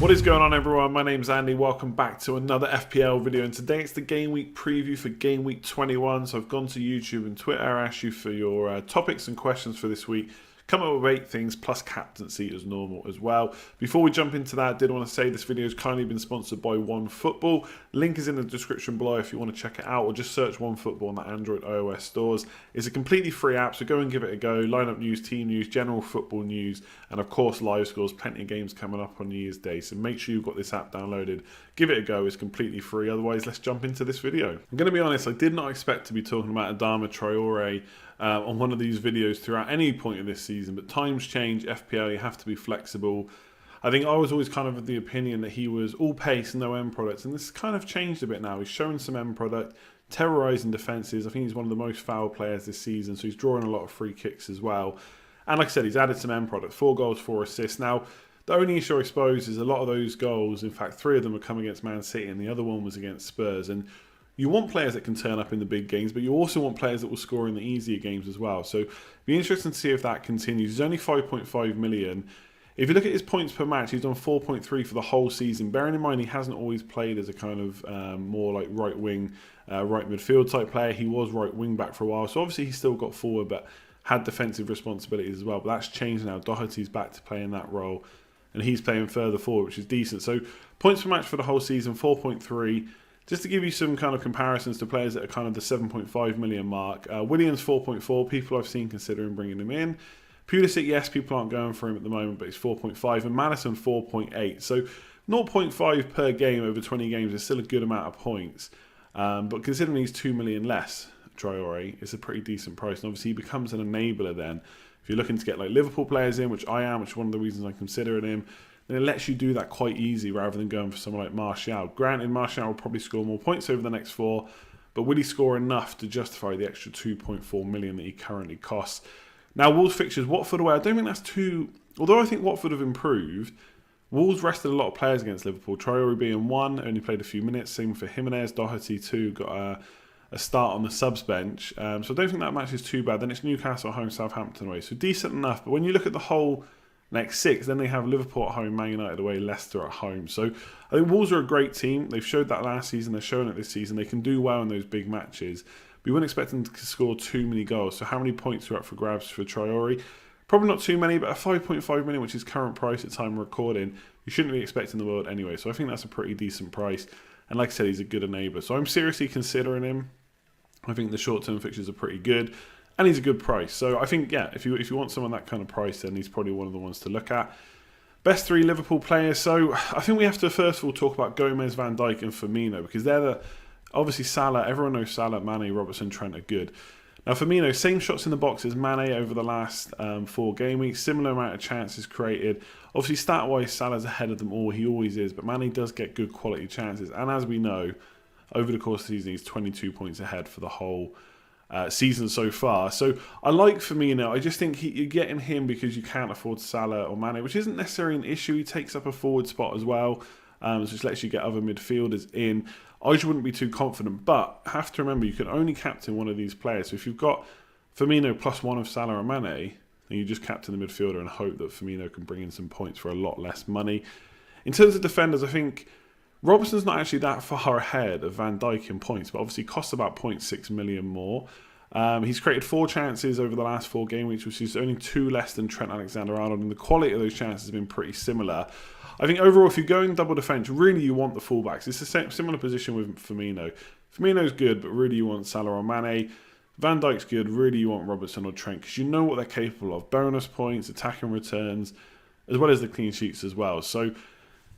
What is going on, everyone? My name's Andy. Welcome back to another FPL video, and today it's the Game Week preview for Game Week 21. So I've gone to YouTube and Twitter, asked you for your topics and questions for this week. Come up with 8 things plus captaincy as normal as well. Before we jump into that, I did want to say this video has kindly been sponsored by OneFootball. Link is in the description below if you want to check it out, or just search OneFootball on the Android iOS stores. It's a completely free app, so go and give it a go. Lineup news, team news, general football news, and of course live scores. Plenty of games coming up on New Year's Day, so make sure you've got this app downloaded. Give it a go, it's completely free. Otherwise, let's jump into this video. I'm going to be honest, I did not expect to be talking about Adama Traore on one of these videos throughout any point of this season, but times change. FPL, you have to be flexible. I think I was always kind of the opinion that he was all pace, no end products, and this has kind of changed a bit now. He's showing some end product, terrorising defences. I think he's one of the most foul players this season, so he's drawing a lot of free kicks as well. And like I said, he's added some end product, 4 goals, 4 assists. Now, the only issue I suppose is a lot of those goals, in fact 3 of them, are coming against Man City and the other one was against Spurs. And you want players that can turn up in the big games, but you also want players that will score in the easier games as well. So it'll be interesting to see if that continues. He's only 5.5 million. If you look at his points per match, he's done 4.3 for the whole season. Bearing in mind he hasn't always played as a kind of more like right wing, right midfield type player. He was right wing back for a while. So obviously he's still got forward, but had defensive responsibilities as well. But that's changed now. Doherty's back to playing that role, and he's playing further forward, which is decent. So points per match for the whole season, 4.3. Just to give you some kind of comparisons to players that are kind of the 7.5 million mark. Williams 4.4, people I've seen considering bringing him in. Pulisic, yes, people aren't going for him at the moment, but he's 4.5. And Madison 4.8. So 0.5 per game over 20 games is still a good amount of points. But considering he's 2 million less, Traore, it's a pretty decent price. And obviously he becomes an enabler then. If you're looking to get like Liverpool players in, which I am, which is one of the reasons I'm considering him, then it lets you do that quite easy rather than going for someone like Martial. Granted, Martial will probably score more points over the next 4, but will he score enough to justify the extra 2.4 million that he currently costs? Now, Wolves fixtures, Watford away, I don't think that's too... Although I think Watford have improved, Wolves rested a lot of players against Liverpool. Traore being 1, only played a few minutes. Same for Jimenez. Doherty 2, got a start on the subs bench. So I don't think that match is too bad. Then it's Newcastle at home, Southampton away. So decent enough. But when you look at the whole next 6, then they have Liverpool at home, Man United away, Leicester at home. So I think Wolves are a great team. They've showed that last season. They're showing it this season. They can do well in those big matches. We wouldn't expect them to score too many goals. So how many points are up for grabs for Traore? Probably not too many, but a 5.5 million, which is current price at time of recording, you shouldn't be expecting the world anyway. So I think that's a pretty decent price. And like I said, he's a good enabler. So I'm seriously considering him. I think the short-term fixtures are pretty good. And he's a good price. So I think, yeah, if you want someone that kind of price, then he's probably one of the ones to look at. Best 3 Liverpool players. So I think we have to first of all talk about Gomez, Van Dijk and Firmino, because they're the... Obviously Salah, everyone knows Salah, Mane, Robertson, Trent are good. Now Firmino, same shots in the box as Mane over the last 4 game weeks. Similar amount of chances created. Obviously stat-wise, Salah's ahead of them all. He always is. But Mane does get good quality chances. And as we know, over the course of the season, he's 22 points ahead for the whole season so far. So I like Firmino. I just think you're getting him because you can't afford Salah or Mane, which isn't necessarily an issue. He takes up a forward spot as well, so just lets you get other midfielders in. I just wouldn't be too confident, but have to remember you can only captain one of these players. So if you've got Firmino plus 1 of Salah or Mane, then you just captain the midfielder and hope that Firmino can bring in some points for a lot less money. In terms of defenders, I think Robertson's not actually that far ahead of Van Dijk in points, but obviously costs about 0.6 million more. He's created 4 chances over the last 4 game weeks, which is only 2 less than Trent Alexander-Arnold, and the quality of those chances has been pretty similar. I think overall, if you're going double defence, really you want the fullbacks. It's a similar position with Firmino. Firmino's good, but really you want Salah or Mane. Van Dijk's good, really you want Robertson or Trent, because you know what they're capable of. Bonus points, attacking returns, as well as the clean sheets as well. So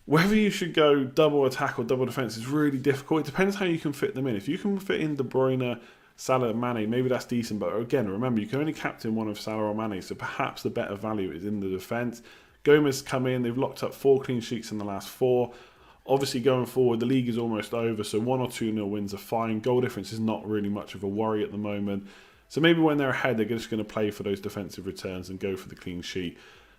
whether you should go double attack or double defence is really difficult. It depends how you can fit them in. If you can fit in De Bruyne, Salah and Mane, maybe that's decent. But again, remember, you can only captain one of Salah or Mane, so perhaps the better value is in the defence. Gomez come in, they've locked up 4 clean sheets in the last 4. Obviously, going forward, the league is almost over, so 1 or 2-0 wins are fine. Goal difference is not really much of a worry at the moment. So maybe when they're ahead, they're just going to play for those defensive returns and go for the clean sheet.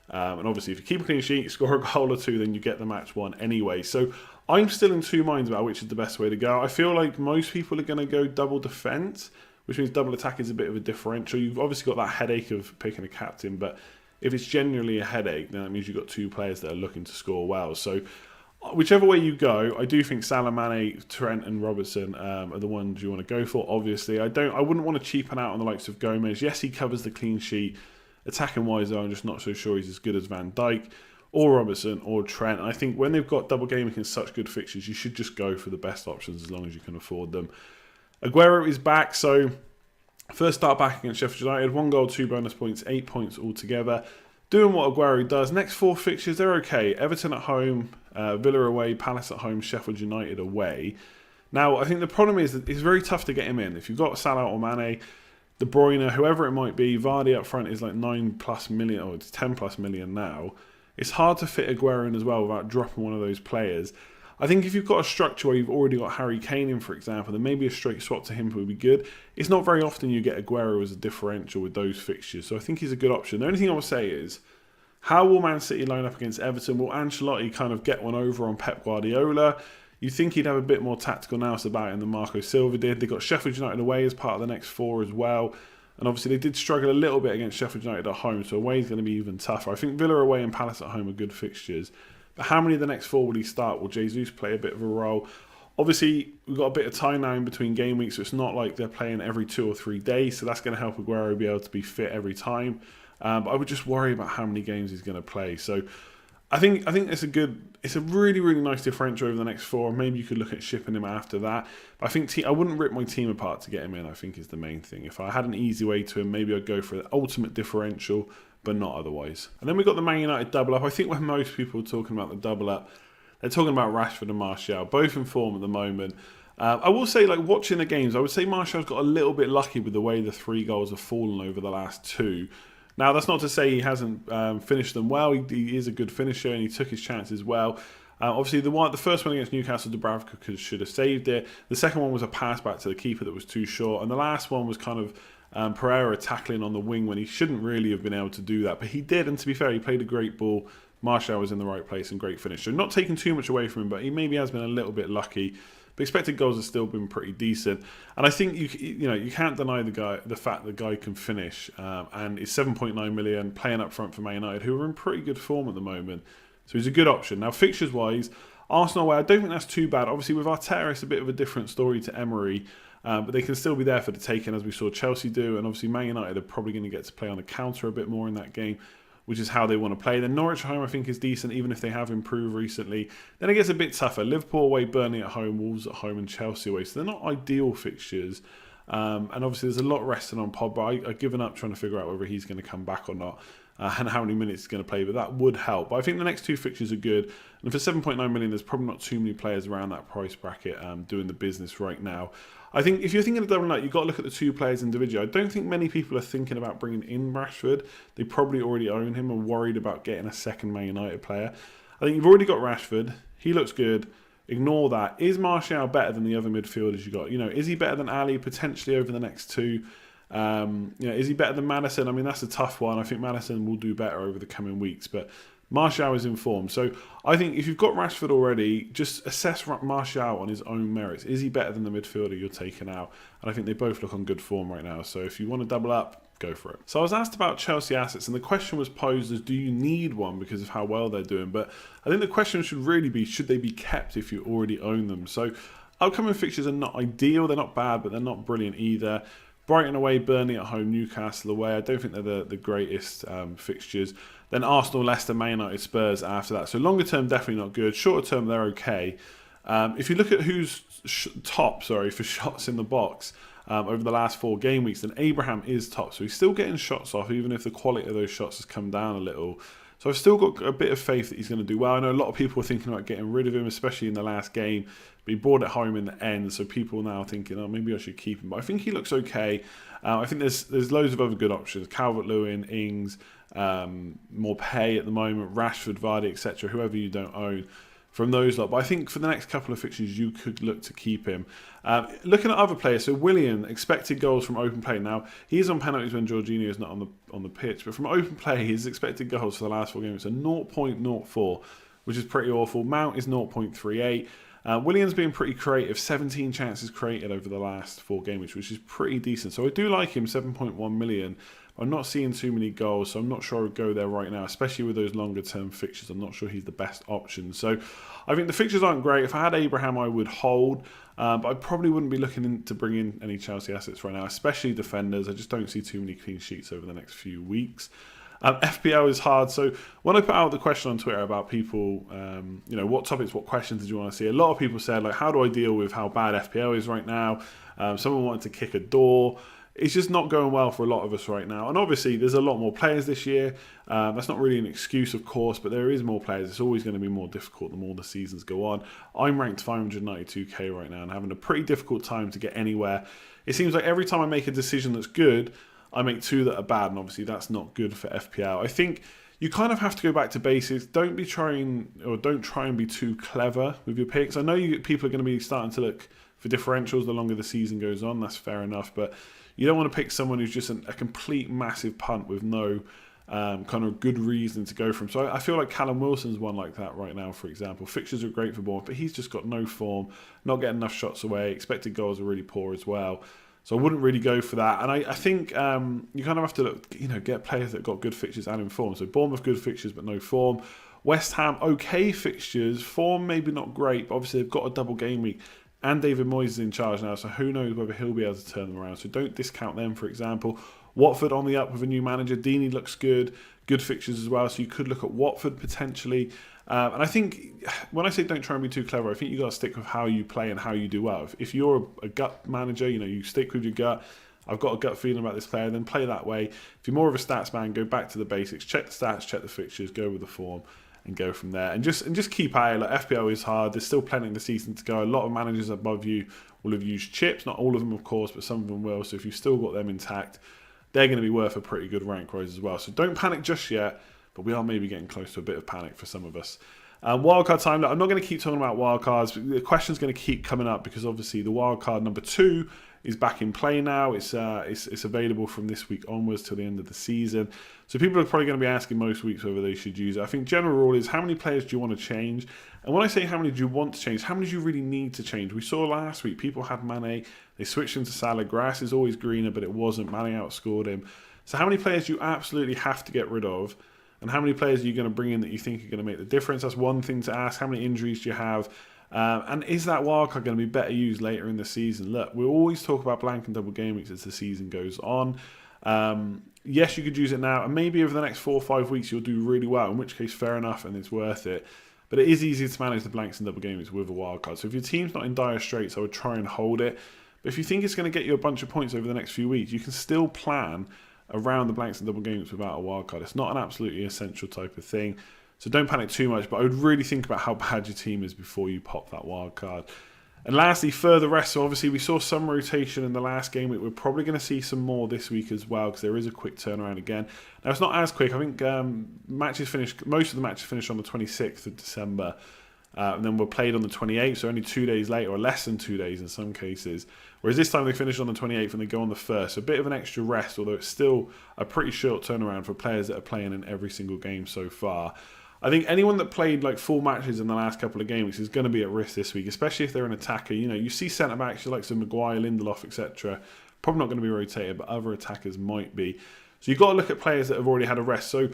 And obviously, if you keep a clean sheet, score a goal or 2, then you get the match won anyway. So I'm still in 2 minds about which is the best way to go. I feel like most people are going to go double defence, which means double attack is a bit of a differential. You've obviously got that headache of picking a captain, but if it's genuinely a headache, then that means you've got 2 players that are looking to score well. So whichever way you go, I do think Salah, Mane, Trent and Robertson are the ones you want to go for. Obviously, I wouldn't want to cheapen out on the likes of Gomez. Yes, he covers the clean sheet. Attacking wise, though, I'm just not so sure he's as good as Van Dijk or Robertson or Trent. And I think when they've got double gaming in such good fixtures, you should just go for the best options as long as you can afford them. Aguero is back, so first start back against Sheffield United. 1 goal, 2 bonus points, 8 points altogether. Doing what Aguero does. Next 4 fixtures, they're okay. Everton at home, Villa away, Palace at home, Sheffield United away. Now, I think the problem is that it's very tough to get him in. If you've got Salah or Mane, De Bruyne, whoever it might be, Vardy up front is like 9+ million, or it's 10+ million now. It's hard to fit Aguero in as well without dropping one of those players. I think if you've got a structure where you've already got Harry Kane in, for example, then maybe a straight swap to him would be good. It's not very often you get Aguero as a differential with those fixtures, so I think he's a good option. The only thing I will say is, how will Man City line up against Everton? Will Ancelotti kind of get one over on Pep Guardiola? You'd think he'd have a bit more tactical nous about it than Marco Silva did. They've got Sheffield United away as part of the next 4 as well. And obviously they did struggle a little bit against Sheffield United at home, so away is going to be even tougher. I think Villa away and Palace at home are good fixtures. But how many of the next 4 will he start? Will Jesus play a bit of a role? Obviously, we've got a bit of time now in between game weeks, so it's not like they're playing every 2 or 3 days, so that's going to help Aguero be able to be fit every time. But I would just worry about how many games he's going to play. So I think it's a really, really nice differential over the next 4. Maybe you could look at shipping him after that. But I think I wouldn't rip my team apart to get him in, I think is the main thing. If I had an easy way to him, maybe I'd go for the ultimate differential, but not otherwise. And then we've got the Man United double up. I think when most people are talking about the double up, they're talking about Rashford and Martial, both in form at the moment. I will say, like, watching the games, I would say Martial's got a little bit lucky with the way the 3 goals have fallen over the last 2. Now, that's not to say he hasn't finished them well. He is a good finisher and he took his chances well. Obviously, the first one against Newcastle, Dubravka should have saved it. The second one was a pass back to the keeper that was too short. And the last one was kind of Pereira tackling on the wing when he shouldn't really have been able to do that. But he did, and to be fair, he played a great ball. Martial was in the right place and great finish. So not taking too much away from him, but he maybe has been a little bit lucky. But expected goals have still been pretty decent, and I think you can't deny the fact the guy can finish, and is 7.9 million playing up front for Man United, who are in pretty good form at the moment. So he's a good option. Now fixtures wise, Arsenal away, I don't think that's too bad. Obviously with Arteta, it's a bit of a different story to Emery, but they can still be there for the taking, as we saw Chelsea do, and obviously Man United are probably going to get to play on the counter a bit more in that game, which is how they want to play. Then Norwich at home, I think, is decent, even if they have improved recently. Then it gets a bit tougher. Liverpool away, Burnley at home, Wolves at home, and Chelsea away. So they're not ideal fixtures. And obviously there's a lot resting on Pogba. I've given up trying to figure out whether he's going to come back or not, and how many minutes he's going to play, but that would help. But I think the next 2 fixtures are good. And for 7.9 million, there's probably not too many players around that price bracket doing the business right now. I think if you're thinking of doubling up, you've got to look at the 2 players individually. I don't think many people are thinking about bringing in Rashford. They probably already own him and worried about getting a second Man United player. I think you've already got Rashford. He looks good. Ignore that. Is Martial better than the other midfielders you got? Is he better than Ali potentially over the next 2? Is he better than Maddison? I mean, that's a tough one. I think Maddison will do better over the coming weeks, but Martial is in form. So I think if you've got Rashford already, just assess Martial on his own merits. Is he better than the midfielder you're taking out? And I think they both look on good form right now. So if you want to double up, go for it. So I was asked about Chelsea assets, and the question was posed as, do you need one because of how well they're doing? But I think the question should really be, should they be kept if you already own them? So upcoming fixtures are not ideal. They're not bad, but they're not brilliant either. Brighton away, Burnley at home, Newcastle away. I don't think they're the greatest fixtures. Then Arsenal, Leicester, Man United, Spurs after that. So longer term, definitely not good. Shorter term, they're okay. If you look at who's top, for shots in the box over the last 4 game weeks, then Abraham is top. So he's still getting shots off, even if the quality of those shots has come down a little. So I've still got a bit of faith that he's going to do well. I know a lot of people were thinking about getting rid of him, especially in the last game. But he brought it home in the end, so people now thinking, oh, maybe I should keep him. But I think he looks okay. I think there's loads of other good options. Calvert-Lewin, Ings, Morpay at the moment, Rashford, Vardy, etc. Whoever you don't own from those lot. But I think for the next couple of fixtures, you could look to keep him. Looking at other players, so Willian, expected goals from open play. Now, he's on penalties when Jorginho is not on the pitch, but from open play, his expected goals for the last 4 games are 0.04, which is pretty awful. Mount is 0.38. Willian's been pretty creative, 17 chances created over the last 4 games, which is pretty decent. So I do like him, 7.1 million. I'm not seeing too many goals, so I'm not sure I would go there right now, especially with those longer term fixtures. I'm not sure he's the best option. So I think the fixtures aren't great. If I had Abraham, I would hold, but I probably wouldn't be looking to bring in any Chelsea assets right now, especially defenders. I just don't see too many clean sheets over the next few weeks. FPL is hard. So when I put out the question on Twitter about people, what topics, what questions did you want to see? A lot of people said, like, how do I deal with how bad FPL is right now? Someone wanted to kick a door. It's just not going well for a lot of us right now. And obviously, there's a lot more players this year. That's not really an excuse, of course, but there is more players. It's always going to be more difficult the more the seasons go on. I'm ranked 592k right now and having a pretty difficult time to get anywhere. It seems like every time I make a decision that's good, I make two that are bad, and obviously that's not good for FPL. I think you kind of have to go back to basics. Don't try and be too clever with your picks. I know people are going to be starting to look for differentials the longer the season goes on. That's fair enough, but you don't want to pick someone who's just a complete massive punt with no kind of good reason to go from. So I feel like Callum Wilson's one like that right now, for example. Fixtures are great for Bournemouth, but he's just got no form, not getting enough shots away. Expected goals are really poor as well. So I wouldn't really go for that. And I think you kind of have to look, get players that got good fixtures and in form. So Bournemouth, good fixtures but no form. West Ham, okay fixtures. Form maybe not great, but obviously they've got a double game week. And David Moyes is in charge now, so who knows whether he'll be able to turn them around. So don't discount them, for example. Watford on the up with a new manager. Deeney looks good. Good fixtures as well. So you could look at Watford potentially. And I think when I say don't try and be too clever, I think you've got to stick with how you play and how you do well. If you're a gut manager, you stick with your gut. I've got a gut feeling about this player, then play that way. If you're more of a stats man, go back to the basics. Check the stats, check the fixtures, go with the form, and go from there. And just keep at it. Like, FPL is hard. There's still plenty of the season to go. A lot of managers above you will have used chips. Not all of them, of course, but some of them will. So if you've still got them intact, they're going to be worth a pretty good rank rise as well. So don't panic just yet, but we are maybe getting close to a bit of panic for some of us. Wildcard time. I'm not going to keep talking about wildcards. The question's going to keep coming up because obviously the wildcard number 2 is back in play now. It's available from this week onwards till the end of the season. So people are probably going to be asking most weeks whether they should use it. I think general rule is how many players do you want to change? And when I say how many do you want to change, how many do you really need to change? We saw last week people had Mane, they switched into Salah. Grass is always greener, but it wasn't. Mane outscored him. So how many players do you absolutely have to get rid of? And how many players are you going to bring in that you think are going to make the difference? That's one thing to ask. How many injuries do you have? And is that wildcard going to be better used later in the season? Look, we always talk about blank and double game weeks as the season goes on. Yes, you could use it now, and maybe over the next 4 or 5 weeks you'll do really well, in which case fair enough and it's worth it. But it is easier to manage the blanks and double game weeks with a wildcard. So if your team's not in dire straits, I would try and hold it. But if you think it's going to get you a bunch of points over the next few weeks, you can still plan around the blanks and double games without a wildcard. It's not an absolutely essential type of thing. So don't panic too much, but I would really think about how bad your team is before you pop that wildcard. And lastly, further rest. So obviously we saw some rotation in the last game week. We're probably going to see some more this week as well because there is a quick turnaround again. Now it's not as quick. I think most of the matches finish on the 26th of December. And then were played on the 28th, so only 2 days later, or less than 2 days in some cases. Whereas this time they finish on the 28th and they go on the 1st. So a bit of an extra rest, although it's still a pretty short turnaround for players that are playing in every single game so far. I think anyone that played like full matches in the last couple of games is going to be at risk this week, especially if they're an attacker. You see centre-backs like some Maguire, Lindelof, etc. Probably not going to be rotated, but other attackers might be. So you've got to look at players that have already had a rest. So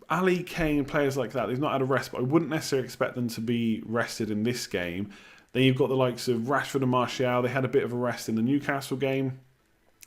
Ali, Kane, players like that, they've not had a rest, but I wouldn't necessarily expect them to be rested in this game. Then you've got the likes of Rashford and Martial. They had a bit of a rest in the Newcastle game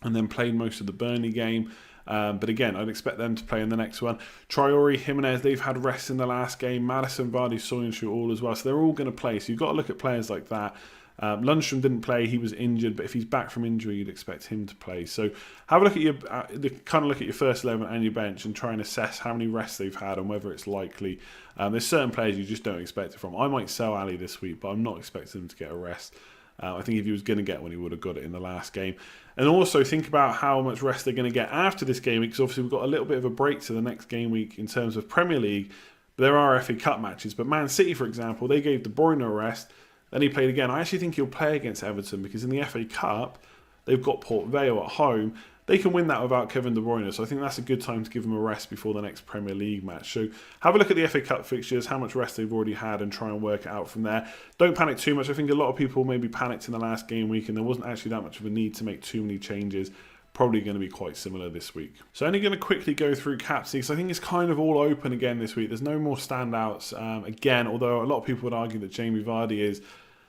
and then played most of the Burnley game. But again, I'd expect them to play in the next one. Traore, Jimenez, they've had rest in the last game. Maddison, Vardy, Soyuncu all as well. So they're all going to play. So you've got to look at players like that. Lundstram didn't play, he was injured, but if he's back from injury, you'd expect him to play. So have a look at your first 11 and your bench and try and assess how many rests they've had and whether it's likely. There's certain players you just don't expect it from. I might sell Ali this week, but I'm not expecting him to get a rest. I think if he was going to get one, he would have got it in the last game. And also think about how much rest they're going to get after this game week, because obviously we've got a little bit of a break to the next game week in terms of Premier League. There are FA Cup matches, but Man City, for example, they gave De Bruyne a rest. Then he played again. I actually think he'll play against Everton because in the FA Cup, they've got Port Vale at home. They can win that without Kevin De Bruyne. So I think that's a good time to give him a rest before the next Premier League match. So have a look at the FA Cup fixtures, how much rest they've already had, and try and work it out from there. Don't panic too much. I think a lot of people maybe panicked in the last game week and there wasn't actually that much of a need to make too many changes. probably going to be quite similar this week. So only going to quickly go through Captaincy, because I think it's kind of all open again this week. There's no more standouts again, although a lot of people would argue that Jamie Vardy is.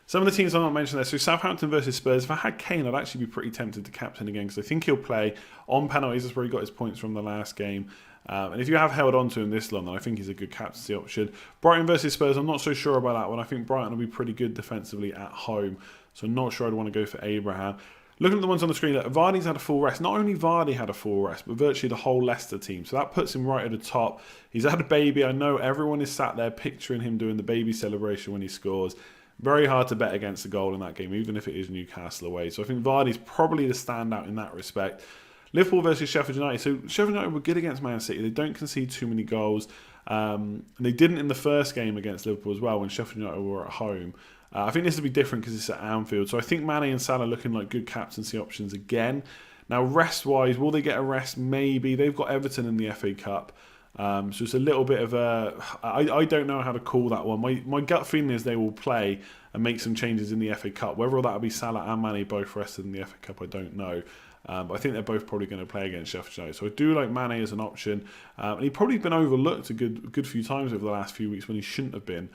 Some of the teams I'm not mentioning there, so Southampton versus Spurs. If I had Kane, I'd actually be pretty tempted to captain again, because I think he'll play on penalties. That's where he got his points from the last game. And if you have held on to him this long, then I think he's a good captaincy option. Brighton versus Spurs, I'm not so sure about that one. I think Brighton will be pretty good defensively at home, so I'm not sure I'd want to go for Abraham. Looking at the ones on the screen, Vardy's had a full rest. Not only Vardy had a full rest, but virtually the whole Leicester team. So that puts him right at the top. He's had a baby. I know everyone is sat there picturing him doing the baby celebration when he scores. Very hard to bet against a goal in that game, even if it is Newcastle away. So I think Vardy's probably the standout in that respect. Liverpool versus Sheffield United. So Sheffield United were good against Man City. They don't concede too many goals. And they didn't in the first game against Liverpool as well when Sheffield United were at home. I think this will be different because it's at Anfield. So I think Mane and Salah looking like good captaincy options again. Now, rest-wise, will they get a rest? Maybe. They've got Everton in the FA Cup. So it's a little bit of a... I don't know how to call that one. My gut feeling is they will play and make some changes in the FA Cup. Whether that'll be Salah and Mane both rested in the FA Cup, I don't know. But I think they're both probably going to play against Sheffield United. So I do like Mane as an option. And he's probably been overlooked a good few times over the last few weeks when he shouldn't have been.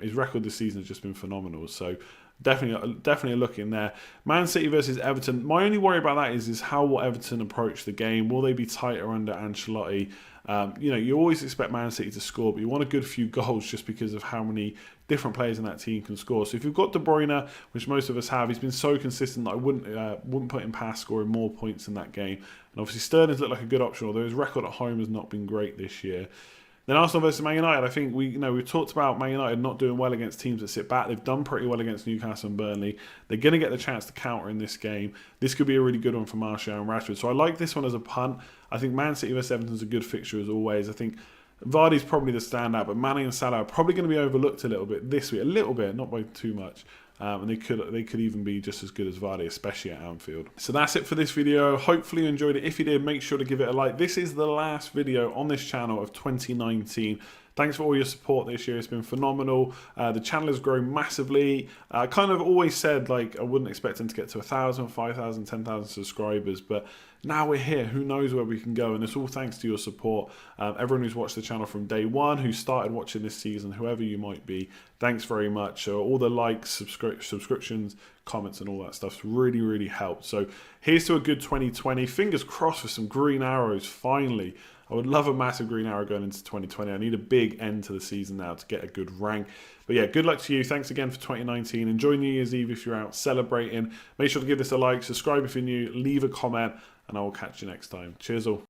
His record this season has just been phenomenal. So definitely a look in there. Man City versus Everton. My only worry about that is how will Everton approach the game? Will they be tighter under Ancelotti? You always expect Man City to score, but you want a good few goals just because of how many different players in that team can score. So if you've got De Bruyne, which most of us have, he's been so consistent that I wouldn't put him past scoring more points in that game. And obviously Sterling's looked like a good option, although his record at home has not been great this year. Then Arsenal versus Man United, I think we've talked about Man United not doing well against teams that sit back. They've done pretty well against Newcastle and Burnley. They're going to get the chance to counter in this game. This could be a really good one for Martial and Rashford. So I like this one as a punt. I think Man City versus Everton is a good fixture as always. I think Vardy's probably the standout, but Mane and Salah are probably going to be overlooked a little bit this week. A little bit, not by too much. And they could even be just as good as Vardy, especially at Anfield. So that's it for this video. Hopefully you enjoyed it. If you did, make sure to give it a like. This is the last video on this channel of 2019. Thanks for all your support this year. It's been phenomenal. The channel has grown massively. I kind of always said I wouldn't expect them to get to 1,000, 5,000, 10,000 subscribers, but now we're here. Who knows where we can go? And it's all thanks to your support. Everyone who's watched the channel from day one, who started watching this season, whoever you might be, thanks very much. All the likes, subscriptions, comments and all that stuff's really, really helped. So here's to a good 2020. Fingers crossed for some green arrows, finally. I would love a massive green arrow going into 2020. I need a big end to the season now to get a good rank. But yeah, good luck to you. Thanks again for 2019. Enjoy New Year's Eve if you're out celebrating. Make sure to give this a like, subscribe if you're new, leave a comment, and I will catch you next time. Cheers all.